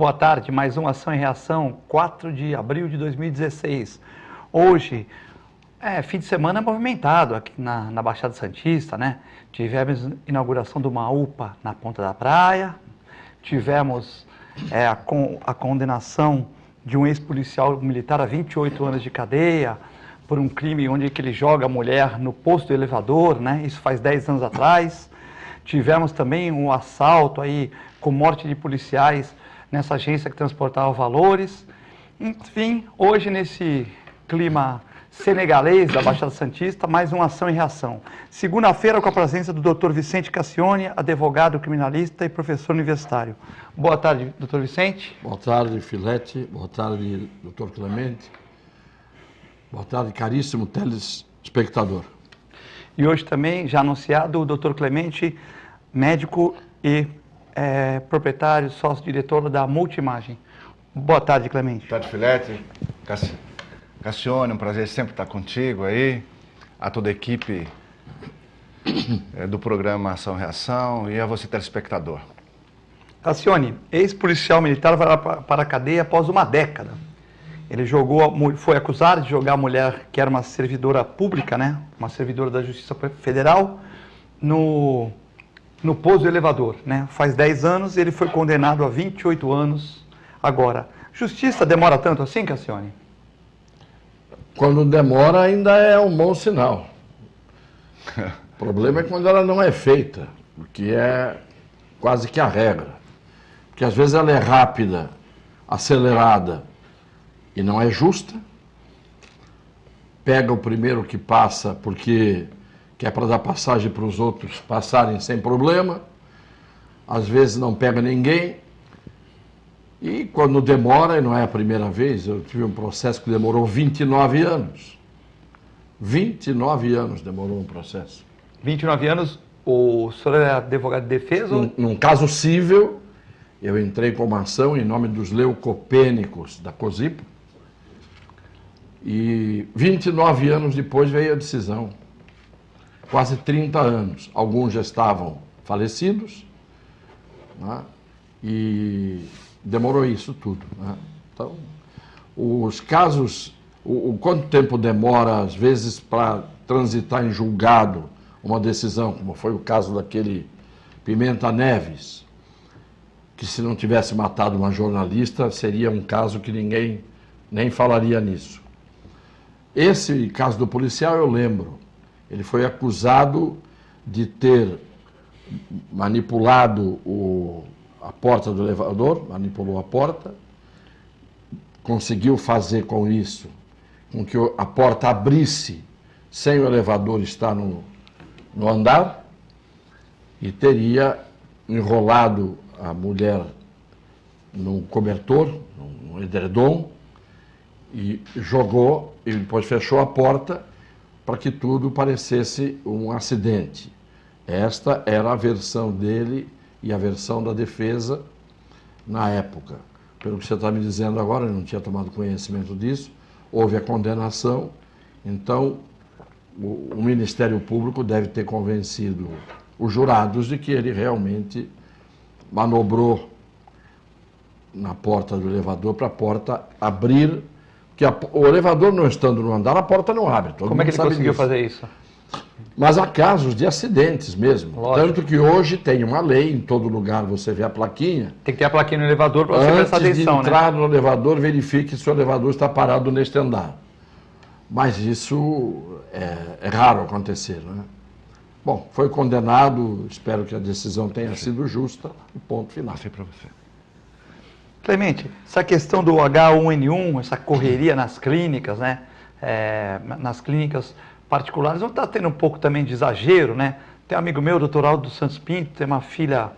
Boa tarde, mais uma Ação e Reação, 4 de abril de 2016. Hoje, fim de semana movimentado aqui na Baixada Santista, né? Tivemos inauguração de uma UPA na Ponta da Praia, tivemos a condenação de um ex-policial militar a 28 anos de cadeia por um crime onde que ele joga a mulher no posto do elevador, né? Isso faz 10 anos atrás. Tivemos também um assalto aí com morte de policiais nessa agência que transportava valores. Enfim, hoje nesse clima senegalês da Baixada Santista, mais uma Ação e Reação. Segunda-feira com a presença do Dr. Vicente Cassione, advogado criminalista e professor universitário. Boa tarde, Dr. Vicente. Boa tarde, Filete. Boa tarde, Dr. Clemente. Boa tarde, caríssimo telespectador. E hoje também, já anunciado, o Dr. Clemente, médico e proprietário, sócio-diretor da Multimagem. Boa tarde, Clemente. Boa tarde, Filete. Cassione, um prazer sempre estar contigo aí, a toda a equipe do programa Ação e Reação e a você, telespectador. Cassione, ex-policial militar vai para a cadeia após uma década. Ele foi acusado de jogar a mulher, que era uma servidora pública, né? Uma servidora da Justiça Federal, no posto do elevador, né? Faz 10 anos e ele foi condenado a 28 anos agora. Justiça demora tanto assim, Cassione? Quando demora ainda é um bom sinal. O problema é quando ela não é feita, o que é quase que a regra. Porque às vezes ela é rápida, acelerada e não é justa. Pega o primeiro que passa porque quer para dar passagem para os outros passarem sem problema. Às vezes não pega ninguém. E quando demora, e não é a primeira vez, eu tive um processo que demorou 29 anos. 29 anos demorou um processo. 29 anos, o senhor é advogado de defesa? Num caso cível, eu entrei com uma ação em nome dos leucopênicos da COSIPO. E 29 anos depois veio a decisão. Quase 30 anos. Alguns já estavam falecidos, né? E demorou isso tudo, né? Então, os casos, quanto tempo demora, às vezes, para transitar em julgado uma decisão, como foi o caso daquele Pimenta Neves, que se não tivesse matado uma jornalista, seria um caso que ninguém nem falaria nisso. Esse caso do policial eu lembro. Ele foi acusado de ter manipulado a porta do elevador, manipulou a porta, conseguiu fazer com isso, com que a porta abrisse sem o elevador estar no andar, e teria enrolado a mulher num cobertor, num edredom, e jogou, e depois fechou a porta para que tudo parecesse um acidente. Esta era a versão dele e a versão da defesa na época. Pelo que você está me dizendo agora, eu não tinha tomado conhecimento disso, houve a condenação, então o Ministério Público deve ter convencido os jurados de que ele realmente manobrou na porta do elevador para a porta abrir, porque o elevador não estando no andar, a porta não abre. Como é que ele conseguiu fazer isso? Mas há casos de acidentes mesmo. Lógico. Tanto que hoje tem uma lei, em todo lugar você vê a plaquinha. Tem que ter a plaquinha no elevador para você prestar atenção, antes de entrar no elevador, verifique se o elevador está parado neste andar. Mas isso é raro acontecer, né? Bom, foi condenado, espero que a decisão tenha sido justa, e ponto final. Passei para você. Clemente, essa questão do H1N1, essa correria nas clínicas, né? Nas clínicas particulares, não está tendo um pouco também de exagero, né? Tem um amigo meu, o doutor Aldo Santos Pinto, tem uma filha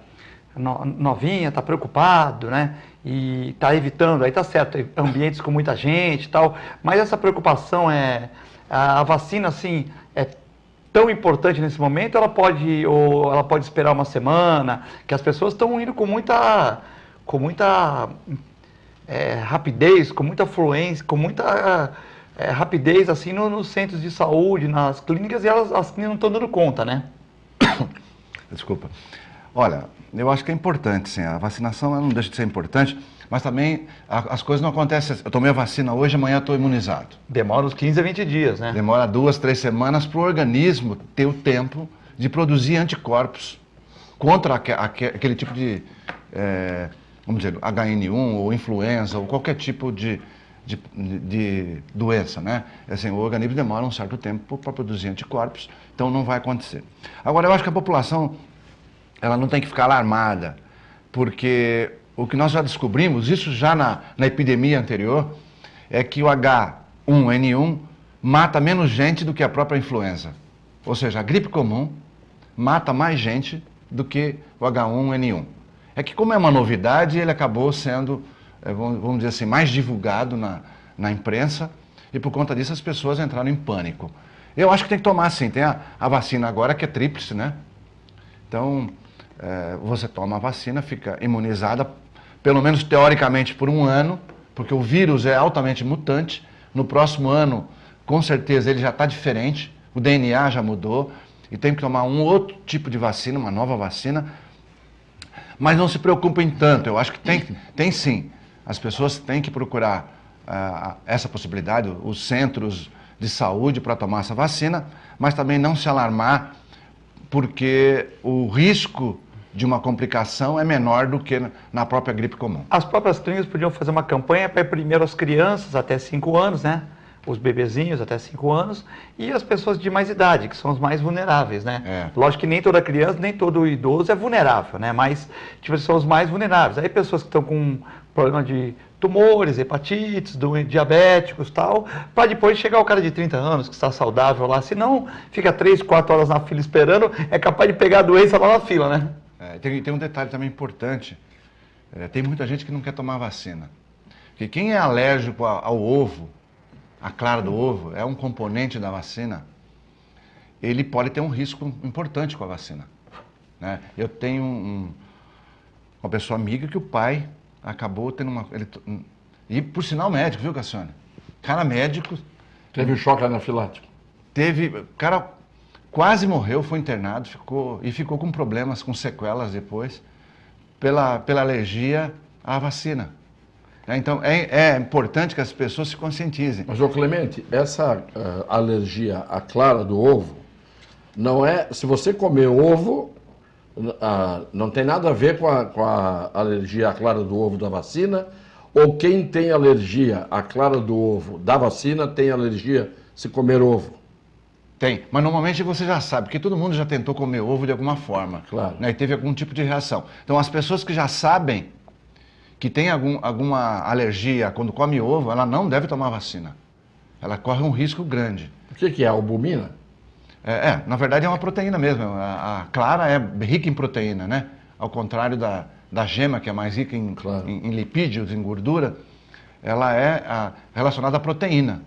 novinha, está preocupado, né? E está evitando, aí está certo, ambientes com muita gente e tal, mas essa preocupação a vacina, assim, é tão importante nesse momento, ela pode esperar uma semana, que as pessoas estão indo com muita rapidez, com muita fluência, com muita rapidez assim nos centros de saúde, nas clínicas, e as clínicas não estão dando conta, né? Desculpa. Olha, eu acho que é importante, sim. A vacinação ela não deixa de ser importante, mas também as coisas não acontecem. Eu tomei a vacina hoje, amanhã estou imunizado. Demora uns 15 a 20 dias, né? Demora 2, 3 semanas para o organismo ter o tempo de produzir anticorpos contra aquele tipo de, vamos dizer, HN1 ou influenza ou qualquer tipo de doença, né? Assim, o organismo demora um certo tempo para produzir anticorpos, então não vai acontecer. Agora, eu acho que a população, ela não tem que ficar alarmada, porque o que nós já descobrimos, isso já na epidemia anterior, é que o H1N1 mata menos gente do que a própria influenza. Ou seja, a gripe comum mata mais gente do que o H1N1. É que como é uma novidade, ele acabou sendo, vamos dizer assim, mais divulgado na imprensa e por conta disso as pessoas entraram em pânico. Eu acho que tem que tomar sim, tem a vacina agora que é tríplice, né? Então, você toma a vacina, fica imunizada, pelo menos teoricamente por um ano, porque o vírus é altamente mutante. No próximo ano, com certeza, ele já está diferente, o DNA já mudou, e tem que tomar um outro tipo de vacina, uma nova vacina. Mas não se preocupem tanto, eu acho que tem sim. As pessoas têm que procurar essa possibilidade, os centros de saúde para tomar essa vacina, mas também não se alarmar, porque o risco de uma complicação é menor do que na própria gripe comum. As próprias clínicas podiam fazer uma campanha para ir primeiro as crianças até 5 anos, né? Os bebezinhos até 5 anos e as pessoas de mais idade, que são os mais vulneráveis, né? Lógico que nem toda criança, nem todo idoso é vulnerável, né? Mas tipo, são os mais vulneráveis. Aí pessoas que estão com problema de tumores, hepatites, diabéticos e tal, para depois chegar o cara de 30 anos que está saudável lá, se não fica 3, 4 horas na fila esperando, é capaz de pegar a doença lá na fila, né? Tem um detalhe também importante, tem muita gente que não quer tomar vacina. Porque quem é alérgico ao ovo, a clara do ovo, é um componente da vacina, ele pode ter um risco importante com a vacina, né? Eu tenho uma pessoa amiga que o pai acabou tendo e por sinal médico, viu, Cassione? Cara médico. Teve um choque anafilático. O cara quase morreu, foi internado, ficou com problemas, com sequelas depois, pela alergia à vacina. Então, é importante que as pessoas se conscientizem. Mas, ô Clemente, essa alergia à clara do ovo, não é... Se você comer ovo, não tem nada a ver com a alergia à clara do ovo da vacina, ou quem tem alergia à clara do ovo da vacina tem alergia se comer ovo? Tem, mas normalmente você já sabe, porque todo mundo já tentou comer ovo de alguma forma. Claro. Né, e teve algum tipo de reação. Então, as pessoas que já sabem que tem alguma alergia quando come ovo, ela não deve tomar vacina. Ela corre um risco grande. O que é a albumina? Na verdade é uma proteína mesmo. A clara é rica em proteína, né? Ao contrário da gema, que é mais rica em lipídios, em gordura, ela é relacionada à proteína.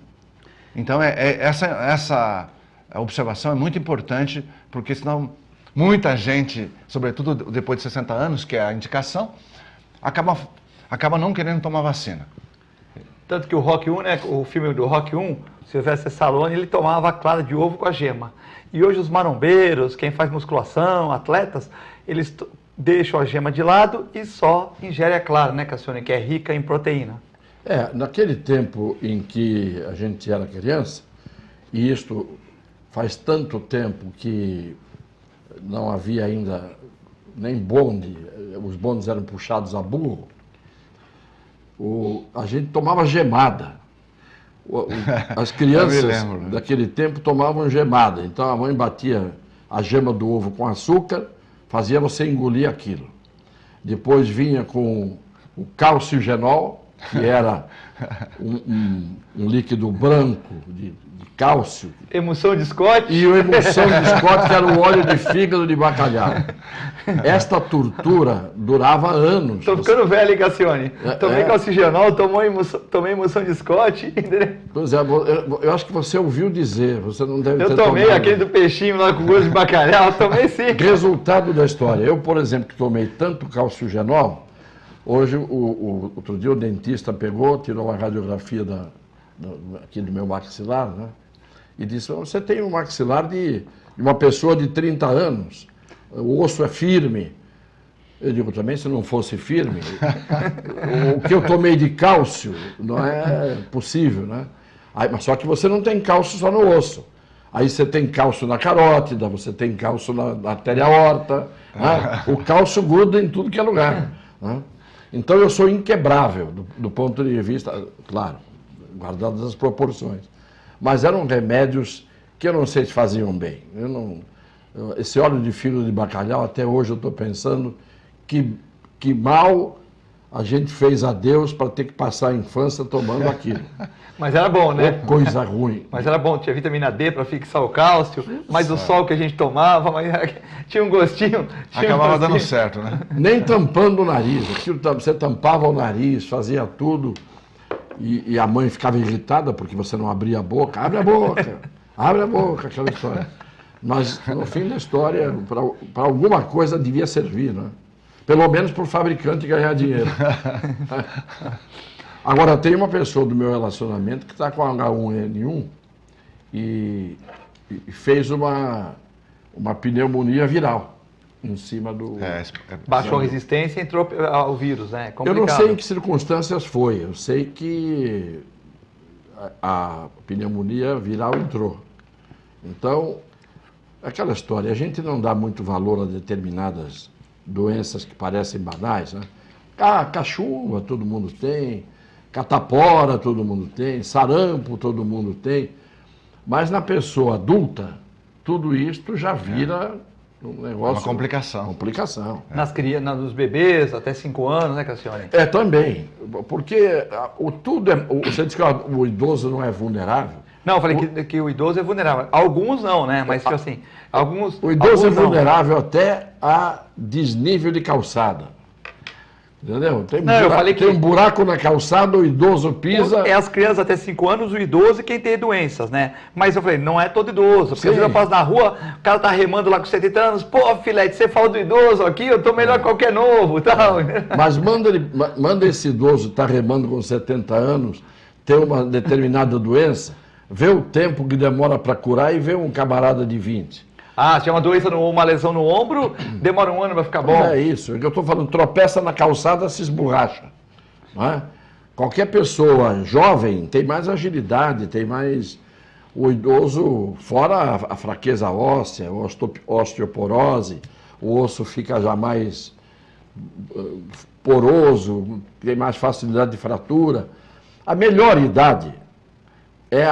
Então, essa observação é muito importante, porque senão muita gente, sobretudo depois de 60 anos, que é a indicação, acaba não querendo tomar vacina. Tanto que o Rock 1, né, o filme do Rock 1, Sylvester Stallone, ele tomava a clara de ovo com a gema. E hoje os marombeiros, quem faz musculação, atletas, eles deixam a gema de lado e só ingerem a clara, né, Cassione, que é rica em proteína. Naquele tempo em que a gente era criança, e isto faz tanto tempo que não havia ainda nem bonde, os bondes eram puxados a burro, a gente tomava gemada. As crianças daquele tempo tomavam gemada. Então a mãe batia a gema do ovo com açúcar, fazia você engolir aquilo. Depois vinha com o calciogenol, que era um líquido branco de cálcio. Emulsão de Scott. E o emulsão de Scott, que era o óleo de fígado de bacalhau. Esta tortura durava anos. Estou ficando velho, hein, Cassione? Tomei calcigenol, tomei emulsão de Scott. Pois é, eu acho que você ouviu dizer, você não deve ter tomado. Eu tomei aquele do peixinho lá com gosto de bacalhau, tomei sim. Resultado da história. Eu, por exemplo, que tomei tanto calciogenol, hoje, outro dia o dentista pegou, tirou uma radiografia aqui do meu maxilar, né? E disse, você tem um maxilar de uma pessoa de 30 anos, o osso é firme. Eu digo também, se não fosse firme, o que eu tomei de cálcio não é possível, né? Aí, mas só que você não tem cálcio só no osso. Aí você tem cálcio na carótida, você tem cálcio na artéria aorta, né? O cálcio gruda em tudo que é lugar, né? Então eu sou inquebrável do ponto de vista, claro, guardadas as proporções. Mas eram remédios que eu não sei se faziam bem. Esse óleo de fígado de bacalhau, até hoje eu estou pensando que mal a gente fez a Deus para ter que passar a infância tomando aquilo. Mas era bom, né? Coisa ruim. Mas era bom, tinha vitamina D para fixar o cálcio, mas o sol que a gente tomava, mas tinha um gostinho. Acabava dando certo, né? Nem tampando o nariz. Aquilo, você tampava o nariz, fazia tudo, e a mãe ficava irritada porque você não abria a boca. Abre a boca, aquela história. Mas, no fim da história, para alguma coisa devia servir, né? Pelo menos para o fabricante ganhar dinheiro. Agora, tem uma pessoa do meu relacionamento que está com H1N1 e fez uma pneumonia viral em cima do... Baixou a resistência e entrou o vírus, né? Eu não sei em que circunstâncias foi, eu sei que a pneumonia viral entrou. Então, aquela história, a gente não dá muito valor a determinadas doenças que parecem banais, né? Cachumba todo mundo tem, catapora todo mundo tem, sarampo todo mundo tem, mas na pessoa adulta, tudo isto já vira um negócio... Uma complicação. Complicação. Nos bebês, até 5 anos, né, Cassione? Também, porque você diz que o idoso não é vulnerável. Não, eu falei que o idoso é vulnerável. Alguns não, né? Mas, tipo assim, alguns... O idoso é não. vulnerável até a desnível de calçada. Entendeu? Tem um buraco na calçada, o idoso pisa... É as crianças até 5 anos, o idoso e quem tem doenças, né? Mas eu falei, não é todo idoso. Porque Sim. às vezes eu passo na rua, o cara tá remando lá com 70 anos. Pô, filete, você fala do idoso aqui, eu tô melhor que qualquer novo, tal. Mas manda esse idoso estar remando com 70 anos, ter uma determinada doença, vê o tempo que demora para curar e vê um camarada de 20. Se tiver uma doença, uma lesão no ombro, demora um ano para ficar bom. É isso, é que eu estou falando, tropeça na calçada, se esborracha. Não é? Qualquer pessoa jovem tem mais agilidade, tem mais... O idoso, fora a fraqueza óssea, osteoporose, o osso fica já mais poroso, tem mais facilidade de fratura. A melhor idade é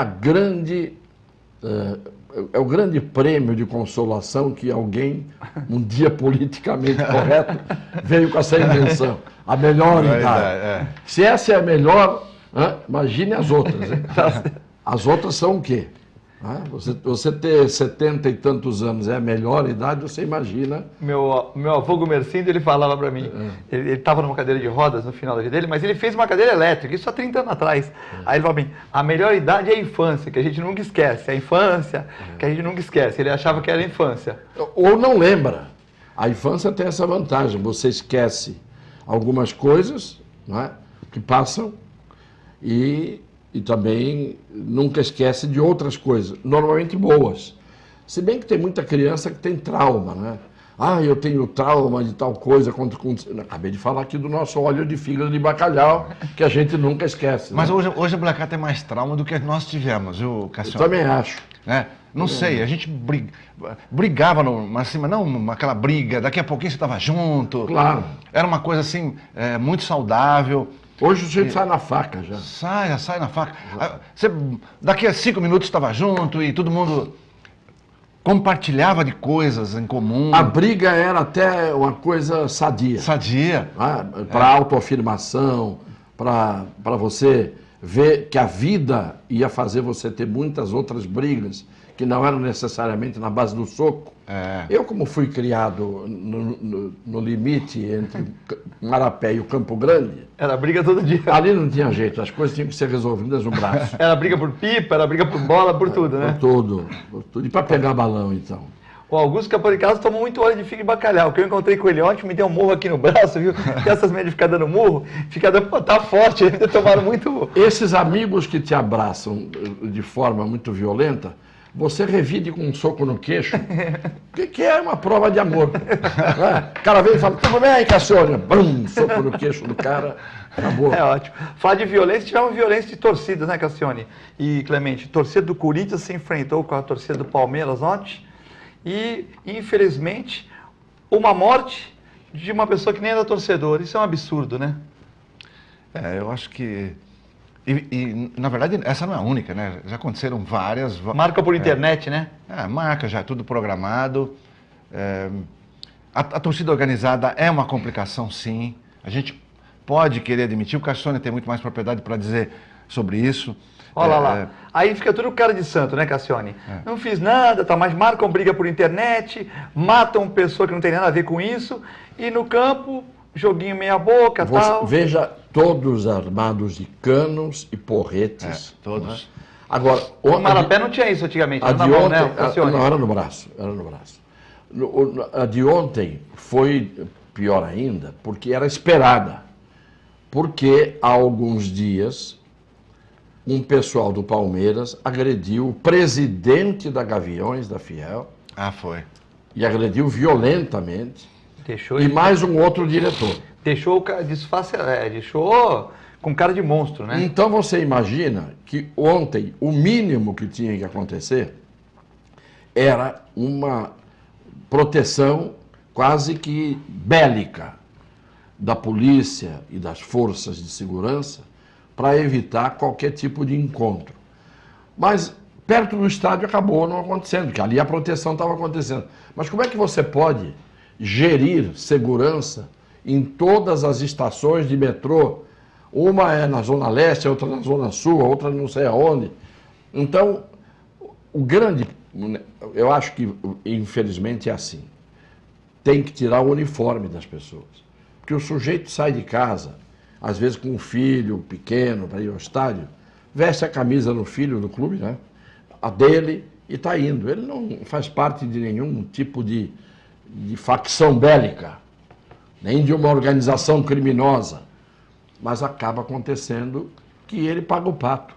o grande prêmio de consolação que alguém, um dia politicamente correto, veio com essa invenção. A melhor idade. Se essa é a melhor, imagine as outras. Hein? As outras são o quê? Você ter 70 e tantos anos é a melhor idade, você imagina... Meu avô Gumercindo, ele falava para mim, ele estava numa cadeira de rodas no final da vida dele, mas ele fez uma cadeira elétrica, isso há 30 anos atrás. Aí ele falava bem, a melhor idade é a infância, que a gente nunca esquece, a infância que a gente nunca esquece. Ele achava que era a infância. Ou não lembra. A infância tem essa vantagem, você esquece algumas coisas, não é, que passam e também nunca esquece de outras coisas, normalmente boas. Se bem que tem muita criança que tem trauma, né? Eu tenho trauma de tal coisa. Acabei de falar aqui do nosso óleo de fígado de bacalhau, que a gente nunca esquece. Mas né? hoje a Blacá tem mais trauma do que nós tivemos, viu, Cassiano? Eu também acho. Não sei, a gente brigava, assim, mas não aquela briga, daqui a pouquinho você estava junto. Claro. Era uma coisa assim, muito saudável. Hoje o sujeito sai na faca já. Sai na faca. Daqui a 5 minutos estava junto e todo mundo compartilhava de coisas em comum. A briga era até uma coisa sadia. Sadia. Para autoafirmação, para você ver que a vida ia fazer você ter muitas outras brigas que não eram necessariamente na base do soco. Eu, como fui criado no limite entre Marapé e o Campo Grande... Era briga todo dia. Ali não tinha jeito, as coisas tinham que ser resolvidas no braço. Era briga por pipa, era briga por bola, por tudo, né? Por tudo. E para pegar balão, então? O Augusto Caporicaso tomou muito óleo de fígado de bacalhau, que eu encontrei com ele ontem, me deu um murro aqui no braço, viu? Que essas médias ficam dando murro, tá forte, eles tomaram muito... Esses amigos que te abraçam de forma muito violenta, você revide com um soco no queixo, que é uma prova de amor. Né? O cara vem e fala, tudo bem, Cassione? Bum, soco no queixo do cara, acabou. É ótimo. Falar de violência, tivemos violência de torcidas, né, Cassione? E, Clemente, a torcida do Corinthians se enfrentou com a torcida do Palmeiras ontem e, infelizmente, uma morte de uma pessoa que nem era torcedor. Isso é um absurdo, né? Eu acho que... na verdade, essa não é a única, né? Já aconteceram várias. Marca por internet, né? Marca, já é tudo programado. A torcida organizada é uma complicação, sim. A gente pode querer admitir, o Cassione tem muito mais propriedade para dizer sobre isso. Olha lá. Aí fica tudo cara de santo, né, Cassione? Não fiz nada, tá, mas marcam briga por internet, matam pessoa que não tem nada a ver com isso, e no campo, joguinho meia boca, tal. Veja, todos armados de canos e porretes. Todos. Né? Agora, O Marapé não tinha isso antigamente, era na mão, né, Cassione? Não, era no braço, era no braço. A de ontem foi pior ainda, porque era esperada. Porque há alguns dias, um pessoal do Palmeiras agrediu o presidente da Gaviões, da Fiel. Foi. E agrediu violentamente. Deixou E mais um outro diretor. Deixou com cara de monstro, né? Então você imagina que ontem o mínimo que tinha que acontecer era uma proteção quase que bélica da polícia e das forças de segurança para evitar qualquer tipo de encontro. Mas perto do estádio acabou não acontecendo, porque ali a proteção estava acontecendo. Mas como é que você pode gerir segurança em todas as estações de metrô? Uma é na Zona Leste, a outra na Zona Sul, a outra não sei aonde. Então, eu acho que, infelizmente, é assim. Tem que tirar o uniforme das pessoas. Porque o sujeito sai de casa, às vezes com um filho pequeno para ir ao estádio, veste a camisa no filho do clube, né? A dele, e está indo. Ele não faz parte de nenhum tipo de facção bélica, nem de uma organização criminosa. Mas acaba acontecendo que ele paga o pato.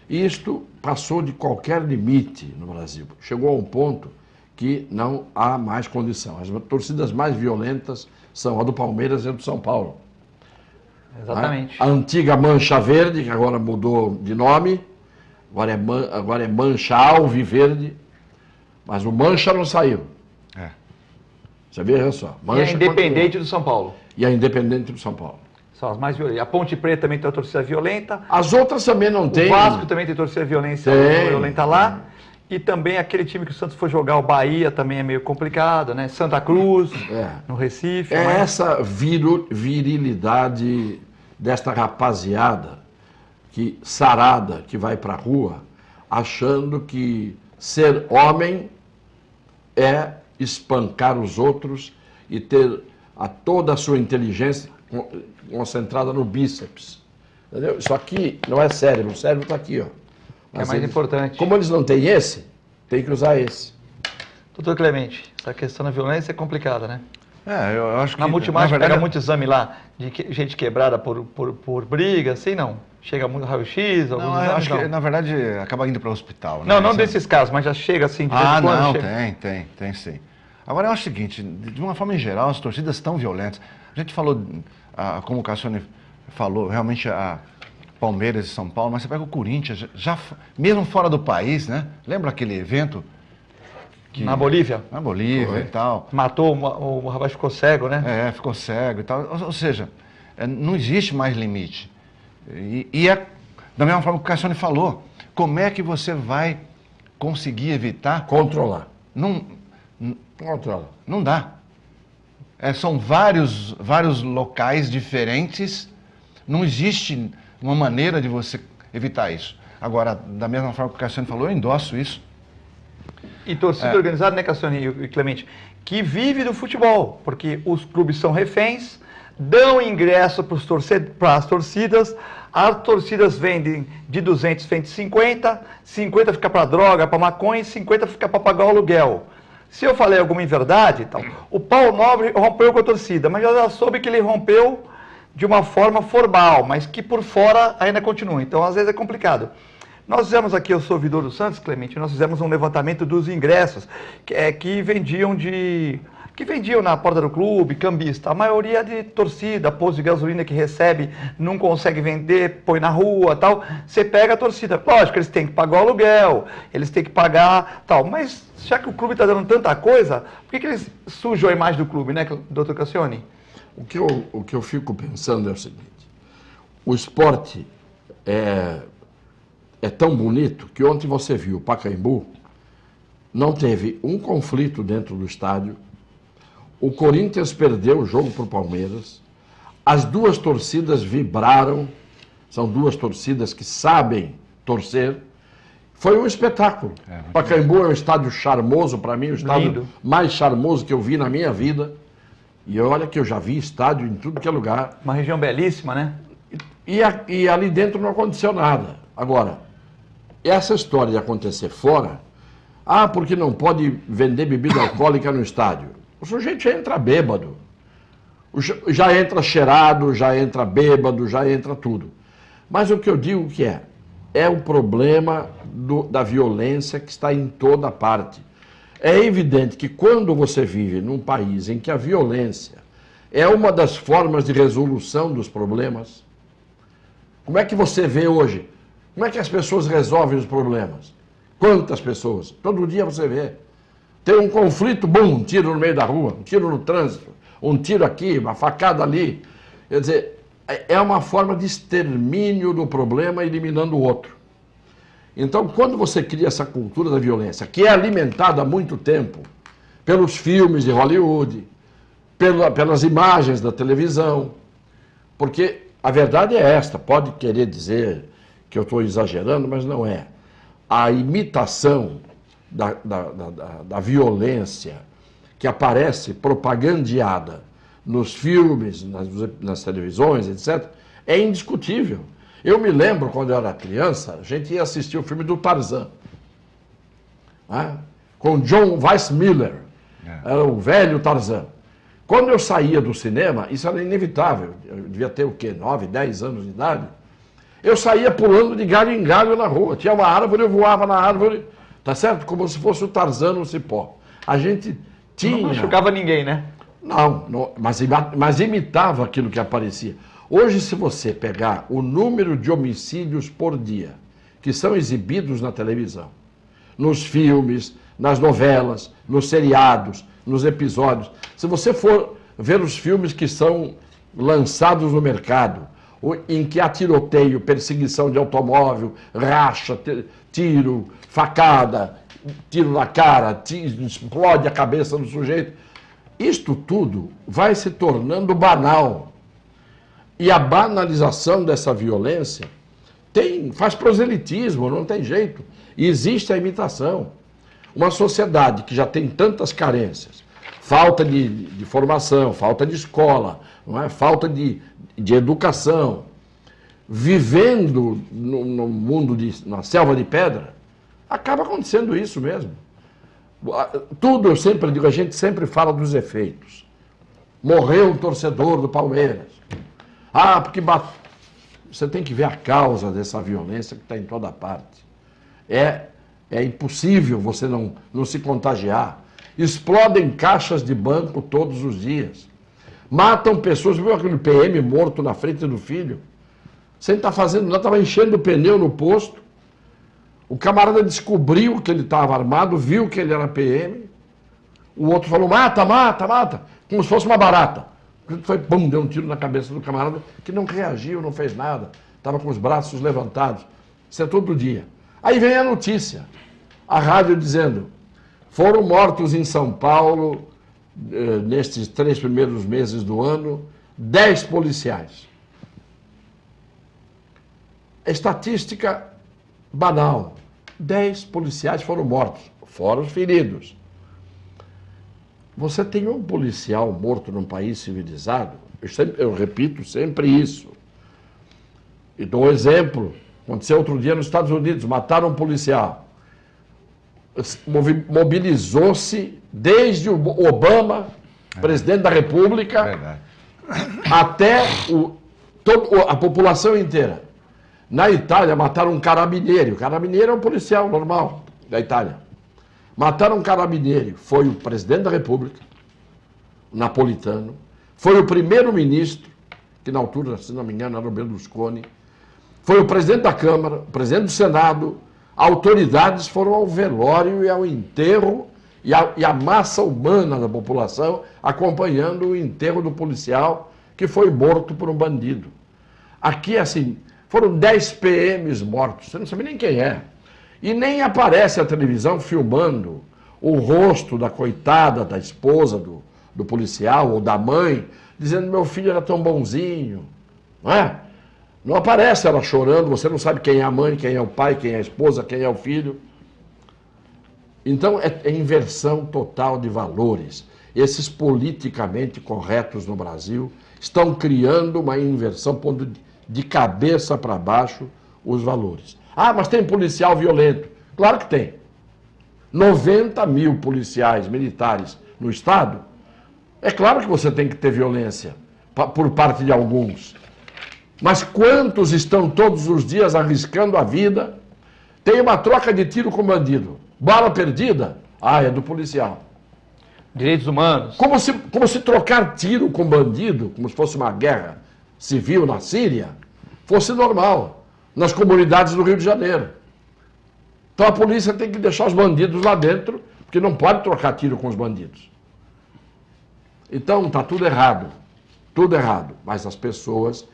Isto passou de qualquer limite no Brasil. Chegou a um ponto que não há mais condição. As torcidas mais violentas são a do Palmeiras e a do São Paulo. Exatamente. A antiga Mancha Verde, que agora mudou de nome, agora é Mancha Alviverde, mas o Mancha não saiu. Você veja só. Mancha e a Independente do São Paulo. E a Independente do São Paulo. São as mais violentas. A Ponte Preta também tem uma torcida violenta. As outras também não tem. O Vasco também tem torcida violenta lá. E também aquele time que o Santos foi jogar, o Bahia, também é meio complicado, né? Santa Cruz, no Recife. Essa virilidade desta rapaziada sarada que vai para a rua, achando que ser homem é espancar os outros e ter toda a sua inteligência concentrada no bíceps. Entendeu? Isso aqui não é cérebro, o cérebro está aqui, ó. Mas é mais importante. Como eles não têm esse, tem que usar esse. Doutor Clemente, essa questão da violência é complicada, né? Eu acho que... Na Multimagem pega muito exame lá de gente quebrada por briga, assim não? Chega muito raio-x, alguns exames, acho que, na verdade, acaba indo para o hospital. Né? Não desses casos, mas já chega assim de vez em quando. Tem sim. Agora, eu acho o seguinte, de uma forma em geral, as torcidas estão violentas. A gente falou, como o Cassione falou, realmente a Palmeiras e São Paulo, mas você pega o Corinthians, já mesmo fora do país, né? Lembra aquele evento? Na Bolívia? Na Bolívia e tal. Matou, o rapaz ficou cego, né? Ficou cego e tal. Ou seja, não existe mais limite. E da mesma forma que o Cassione falou, como é que você vai conseguir evitar... Controlar. Não dá. São vários locais diferentes, não existe uma maneira de você evitar isso. Agora, da mesma forma que o Cassione falou, eu endosso isso. E torcida organizada, né, Cassione e Clemente, que vive do futebol, porque os clubes são reféns, dão ingresso para as torcidas vendem de 200, vende 50, 50 fica para droga, para maconha e 50 fica para pagar o aluguel. Se eu falei alguma inverdade, então, o Paulo Nobre rompeu com a torcida, mas eu já soube que ele rompeu de uma forma formal, mas que por fora ainda continua. Então, às vezes é complicado. Nós fizemos aqui, eu sou ouvidor do Santos, Clemente, nós fizemos um levantamento dos ingressos que vendiam na porta do clube, cambista. A maioria de torcida, posto de gasolina que recebe, não consegue vender, põe na rua, tal. Você pega a torcida. Lógico, eles têm que pagar o aluguel, eles têm que pagar, tal. Mas já que o clube está dando tanta coisa, por que eles sujam a imagem do clube, né, doutor Cassione? O que eu fico pensando é o seguinte: o esporte é tão bonito que ontem você viu o Pacaembu, não teve um conflito dentro do estádio. O Corinthians perdeu o jogo para o Palmeiras. As duas torcidas vibraram. São duas torcidas que sabem torcer. Foi um espetáculo. Pacaembu é um estádio charmoso para mim, o estádio lindo, mais charmoso que eu vi na minha vida. E olha que eu já vi estádio em tudo que é lugar. Uma região belíssima, né? E ali dentro não aconteceu nada. Agora, essa história de acontecer fora, porque não pode vender bebida alcoólica no estádio. O sujeito já entra bêbado, já entra cheirado, já entra bêbado, já entra tudo. Mas o que eu digo que é o problema da violência que está em toda parte. É evidente que quando você vive num país em que a violência é uma das formas de resolução dos problemas, como é que você vê hoje? Como é que as pessoas resolvem os problemas? Quantas pessoas? Todo dia você vê. Tem um conflito, um tiro no meio da rua, um tiro no trânsito, um tiro aqui, uma facada ali. Quer dizer, é uma forma de extermínio do problema eliminando o outro. Então, quando você cria essa cultura da violência, que é alimentada há muito tempo pelos filmes de Hollywood, pelas imagens da televisão, porque a verdade é esta, pode querer dizer que eu estou exagerando, mas não é. A imitação da violência que aparece propagandeada nos filmes, nas televisões, etc., é indiscutível. Eu me lembro, quando eu era criança, a gente ia assistir o filme do Tarzan, né? Com John Weissmuller, era o velho Tarzan. Quando eu saía do cinema, isso era inevitável, eu devia ter o quê? 9, 10 anos de idade. Eu saía pulando de galho em galho na rua. Tinha uma árvore, eu voava na árvore, tá certo? Como se fosse o Tarzan no cipó. A gente tinha... Não machucava ninguém, né? Não, mas imitava aquilo que aparecia. Hoje, se você pegar o número de homicídios por dia que são exibidos na televisão, nos filmes, nas novelas, nos seriados, nos episódios, se você for ver os filmes que são lançados no mercado, em que há tiroteio, perseguição de automóvel, racha, tiro, facada, tiro na cara, explode a cabeça do sujeito, isto tudo vai se tornando banal. E a banalização dessa violência faz proselitismo, não tem jeito. E existe a imitação. Uma sociedade que já tem tantas carências, falta de formação, falta de escola, não é? Falta de educação, vivendo no mundo, na selva de pedra, acaba acontecendo isso mesmo. Tudo, eu sempre digo, a gente sempre fala dos efeitos. Morreu um torcedor do Palmeiras. Porque você tem que ver a causa dessa violência que está em toda parte. É impossível você não se contagiar. Explodem caixas de banco todos os dias. Matam pessoas. Viu aquele PM morto na frente do filho? Sem estar fazendo nada, estava enchendo o pneu no posto. O camarada descobriu que ele estava armado, viu que ele era PM. O outro falou, mata, mata, mata, como se fosse uma barata. Foi, pum, deu um tiro na cabeça do camarada, que não reagiu, não fez nada. Estava com os braços levantados. Isso é todo dia. Aí vem a notícia. A rádio dizendo, foram mortos em São Paulo, nestes 3 primeiros meses do ano, 10 policiais. Estatística banal. 10 policiais foram mortos, fora os feridos. Você tem um policial morto num país civilizado, eu repito sempre isso. E dou um exemplo. Aconteceu outro dia nos Estados Unidos, mataram um policial. Mobilizou-se desde o Obama, presidente da República, até a população inteira. Na Itália, mataram um carabinieri. O carabinieri é um policial normal da Itália. Mataram um carabinieri. Foi o presidente da República, o Napolitano, foi o primeiro-ministro, que na altura, se não me engano, era o Berlusconi, foi o presidente da Câmara, o presidente do Senado, autoridades foram ao velório e ao enterro e a massa humana da população acompanhando o enterro do policial que foi morto por um bandido. Aqui, assim, foram 10 PMs mortos, você não sabe nem quem é. E nem aparece a televisão filmando o rosto da coitada, da esposa do policial ou da mãe, dizendo meu filho era tão bonzinho, não é? Não aparece ela chorando, você não sabe quem é a mãe, quem é o pai, quem é a esposa, quem é o filho. Então é inversão total de valores. Esses politicamente corretos no Brasil estão criando uma inversão, pondo de cabeça para baixo os valores. Ah, mas tem policial violento. Claro que tem. 90 mil policiais militares no Estado. É claro que você tem que ter violência por parte de alguns. Mas quantos estão todos os dias arriscando a vida? Tem uma troca de tiro com bandido. Bala perdida? Ah, é do policial. Direitos humanos. Como se trocar tiro com bandido, como se fosse uma guerra civil na Síria, fosse normal nas comunidades do Rio de Janeiro. Então a polícia tem que deixar os bandidos lá dentro, porque não pode trocar tiro com os bandidos. Então está tudo errado. Tudo errado. Mas as pessoas,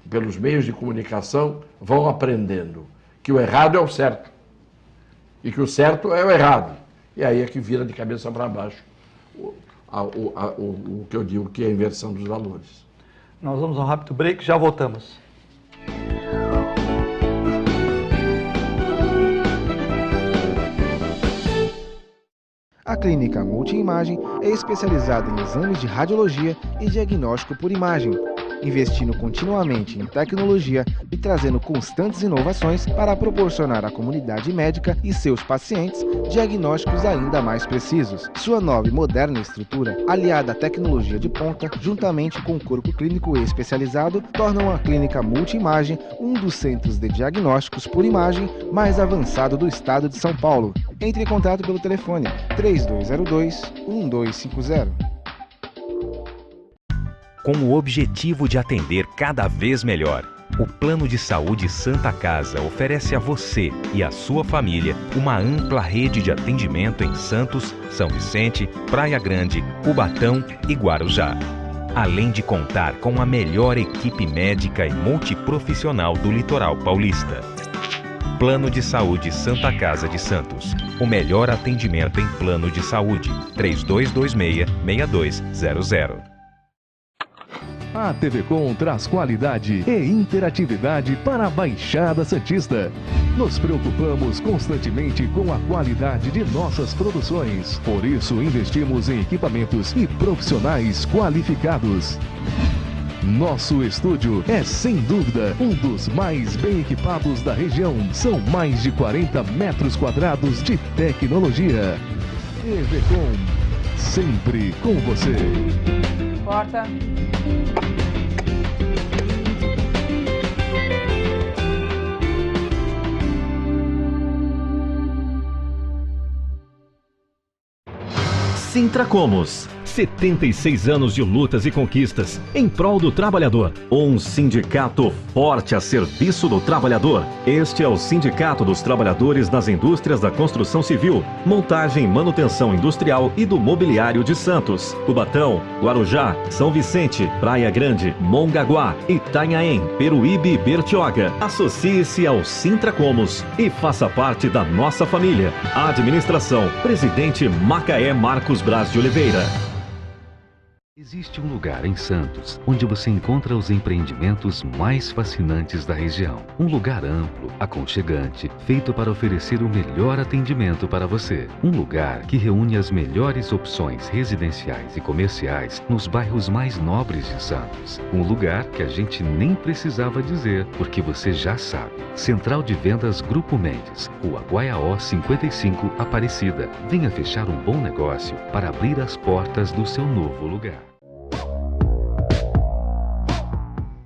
pelos meios de comunicação, vão aprendendo que o errado é o certo e que o certo é o errado. E aí é que vira de cabeça para baixo o que eu digo que é a inversão dos valores. Nós vamos a um rápido break, já voltamos. A Clínica Multiimagem é especializada em exames de radiologia e diagnóstico por imagem, investindo continuamente em tecnologia e trazendo constantes inovações para proporcionar à comunidade médica e seus pacientes diagnósticos ainda mais precisos. Sua nova e moderna estrutura, aliada à tecnologia de ponta, juntamente com o corpo clínico especializado, tornam a Clínica Multiimagem um dos centros de diagnósticos por imagem mais avançado do estado de São Paulo. Entre em contato pelo telefone 3202-1250. Com o objetivo de atender cada vez melhor, o Plano de Saúde Santa Casa oferece a você e a sua família uma ampla rede de atendimento em Santos, São Vicente, Praia Grande, Cubatão e Guarujá. Além de contar com a melhor equipe médica e multiprofissional do litoral paulista. Plano de Saúde Santa Casa de Santos. O melhor atendimento em plano de saúde. 3226-6200. A TV Com traz qualidade e interatividade para a Baixada Santista. Nos preocupamos constantemente com a qualidade de nossas produções. Por isso, investimos em equipamentos e profissionais qualificados. Nosso estúdio é, sem dúvida, um dos mais bem equipados da região. São mais de 40 metros quadrados de tecnologia. TV Com, sempre com você. Porta. Sintracomos. 76 anos de lutas e conquistas em prol do trabalhador. Um sindicato forte a serviço do trabalhador. Este é o Sindicato dos Trabalhadores das Indústrias da Construção Civil, Montagem e Manutenção Industrial e do Mobiliário de Santos, Cubatão, Guarujá, São Vicente, Praia Grande, Mongaguá, Itanhaém, Peruíbe e Bertioga. Associe-se ao Sintracomos e faça parte da nossa família. Administração, Presidente Macaé Marcos Braz de Oliveira. Existe um lugar em Santos onde você encontra os empreendimentos mais fascinantes da região. Um lugar amplo, aconchegante, feito para oferecer o melhor atendimento para você. Um lugar que reúne as melhores opções residenciais e comerciais nos bairros mais nobres de Santos. Um lugar que a gente nem precisava dizer, porque você já sabe. Central de Vendas Grupo Mendes, Rua Guaiaó 55, Aparecida. Venha fechar um bom negócio para abrir as portas do seu novo lugar.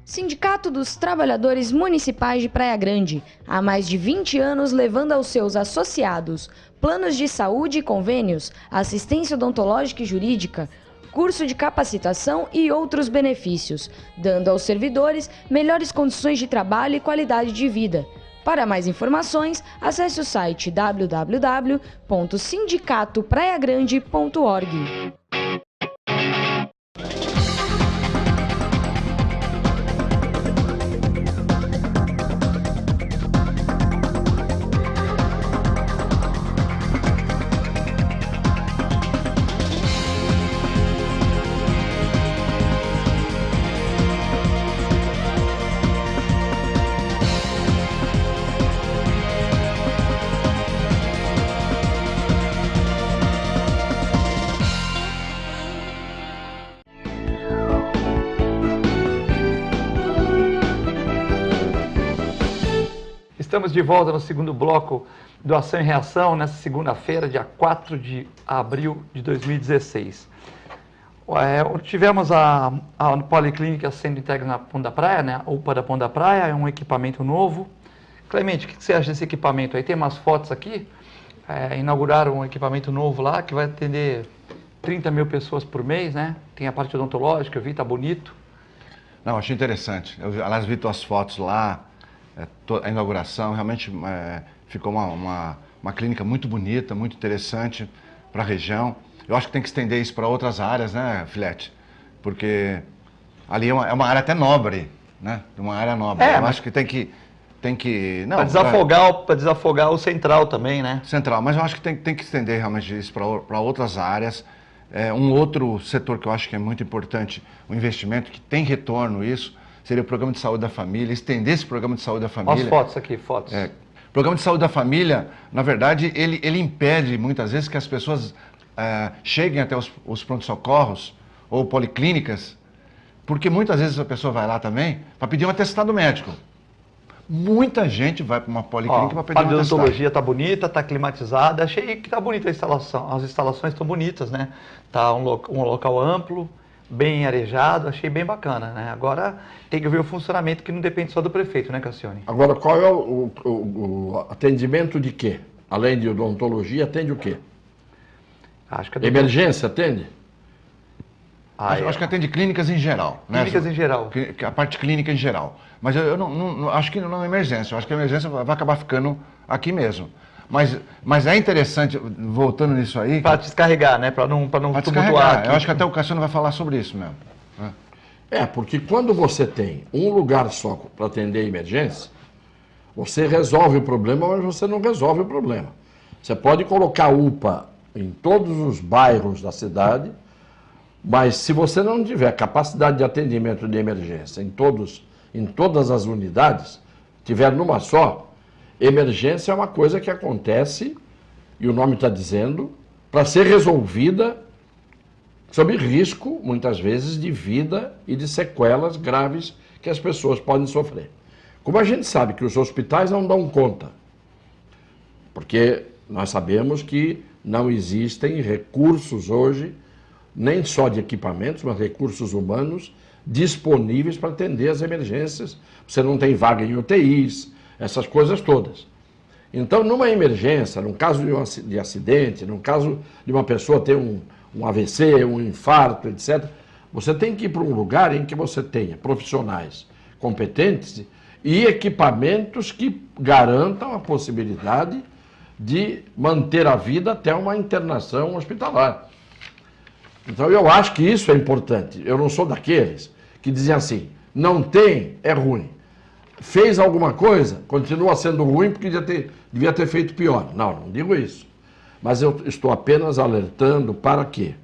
Sindicato dos Trabalhadores Municipais de Praia Grande, há mais de 20 anos levando aos seus associados planos de saúde e convênios, assistência odontológica e jurídica, curso de capacitação e outros benefícios, dando aos servidores melhores condições de trabalho e qualidade de vida. Para mais informações, acesse o site www.sindicatopraiagrande.org. Estamos de volta no segundo bloco do Ação e Reação, nessa segunda-feira, dia 4 de abril de 2016. Tivemos a Policlínica sendo entregue na Ponta da Praia, né? A UPA da Ponta da Praia, é um equipamento novo. Clemente, o que você acha desse equipamento aí? Tem umas fotos aqui, inauguraram um equipamento novo lá, que vai atender 30 mil pessoas por mês, né? Tem a parte odontológica, eu vi, tá bonito. Não, achei interessante. Aliás, vi tuas fotos lá. A inauguração realmente ficou uma clínica muito bonita, muito interessante para a região. Eu acho que tem que estender isso para outras áreas, né, Filete? Porque ali é uma área até nobre, né? Uma área nobre. Eu acho que tem que para desafogar o central também, né? Central, mas eu acho que tem que estender realmente isso para outras áreas. Um outro setor que eu acho que é muito importante, o investimento, que tem retorno isso, seria o Programa de Saúde da Família, estender esse Programa de Saúde da Família. Olha as fotos aqui, fotos. O Programa de Saúde da Família, na verdade, ele impede muitas vezes que as pessoas cheguem até os pronto-socorros ou policlínicas, porque muitas vezes a pessoa vai lá também para pedir um atestado médico. Muita gente vai para uma policlínica para pedir um atestado. A odontologia está bonita, está climatizada, achei que está bonita a instalação, as instalações estão bonitas, né? Está um local amplo, bem arejado, achei bem bacana, né? Agora tem que ver o funcionamento, que não depende só do prefeito, né, Cassione? Agora, qual é o atendimento de quê? Além de odontologia, atende o quê? Acho que emergência atende? Acho que atende clínicas em geral. Clínicas em geral. A parte clínica em geral. Mas eu não acho que não é emergência. Eu acho que a emergência vai acabar ficando aqui mesmo. Mas é interessante, voltando nisso aí... Para descarregar, né? Para não tumultuar aqui. Eu acho que até o Cassiano vai falar sobre isso mesmo. Porque quando você tem um lugar só para atender emergência, você resolve o problema, mas você não resolve o problema. Você pode colocar UPA em todos os bairros da cidade, mas se você não tiver capacidade de atendimento de emergência em todas as unidades, tiver numa só, emergência é uma coisa que acontece, e o nome está dizendo, para ser resolvida sob risco, muitas vezes, de vida e de sequelas graves que as pessoas podem sofrer. Como a gente sabe que os hospitais não dão conta, porque nós sabemos que não existem recursos hoje, nem só de equipamentos, mas recursos humanos disponíveis para atender as emergências. Você não tem vaga em UTIs, essas coisas todas. Então, numa emergência, num caso de acidente, num caso de uma pessoa ter um AVC, um infarto, etc., você tem que ir para um lugar em que você tenha profissionais competentes e equipamentos que garantam a possibilidade de manter a vida até uma internação hospitalar. Então, eu acho que isso é importante. Eu não sou daqueles que dizem assim, não tem, é ruim. Fez alguma coisa, continua sendo ruim porque devia ter feito pior. Não digo isso. Mas eu estou apenas alertando para que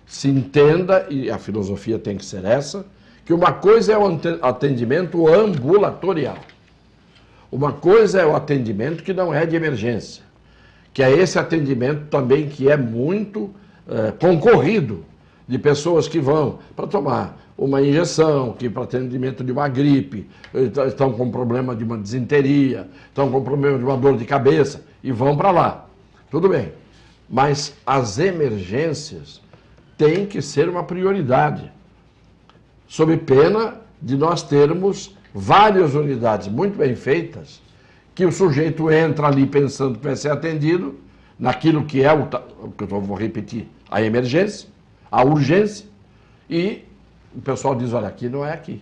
se entenda, e a filosofia tem que ser essa, que uma coisa é o atendimento ambulatorial. Uma coisa é o atendimento que não é de emergência, que é esse atendimento também que é muito concorrido, de pessoas que vão para tomar uma injeção, que para atendimento de uma gripe, estão com problema de uma disenteria, estão com problema de uma dor de cabeça e vão para lá. Tudo bem. Mas as emergências têm que ser uma prioridade, sob pena de nós termos várias unidades muito bem feitas, que o sujeito entra ali pensando que vai ser atendido naquilo que é, que eu vou repetir, a emergência, a urgência, e o pessoal diz, olha, aqui não é aqui.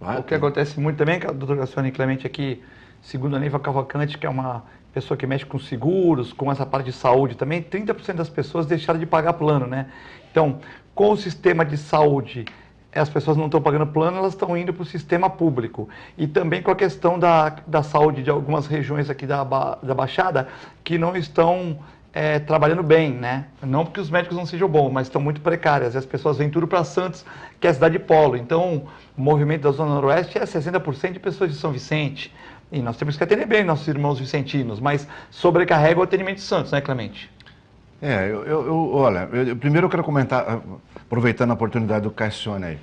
O que acontece muito também, que a doutora Cassiane Clemente aqui, segundo a Neiva Cavalcante, que é uma pessoa que mexe com seguros, com essa parte de saúde também, 30% das pessoas deixaram de pagar plano, né? Então, com o sistema de saúde, as pessoas não estão pagando plano, elas estão indo para o sistema público. E também com a questão da saúde de algumas regiões aqui da Baixada, que não estão trabalhando bem, né? Não porque os médicos não sejam bons, mas estão muito precárias. E as pessoas vêm tudo para Santos, que é a cidade de polo. Então, o movimento da Zona Noroeste é 60% de pessoas de São Vicente. E nós temos que atender bem nossos irmãos vicentinos, mas sobrecarrega o atendimento de Santos, né, Clemente? Olha, primeiro eu quero comentar, aproveitando a oportunidade do Cassione aí.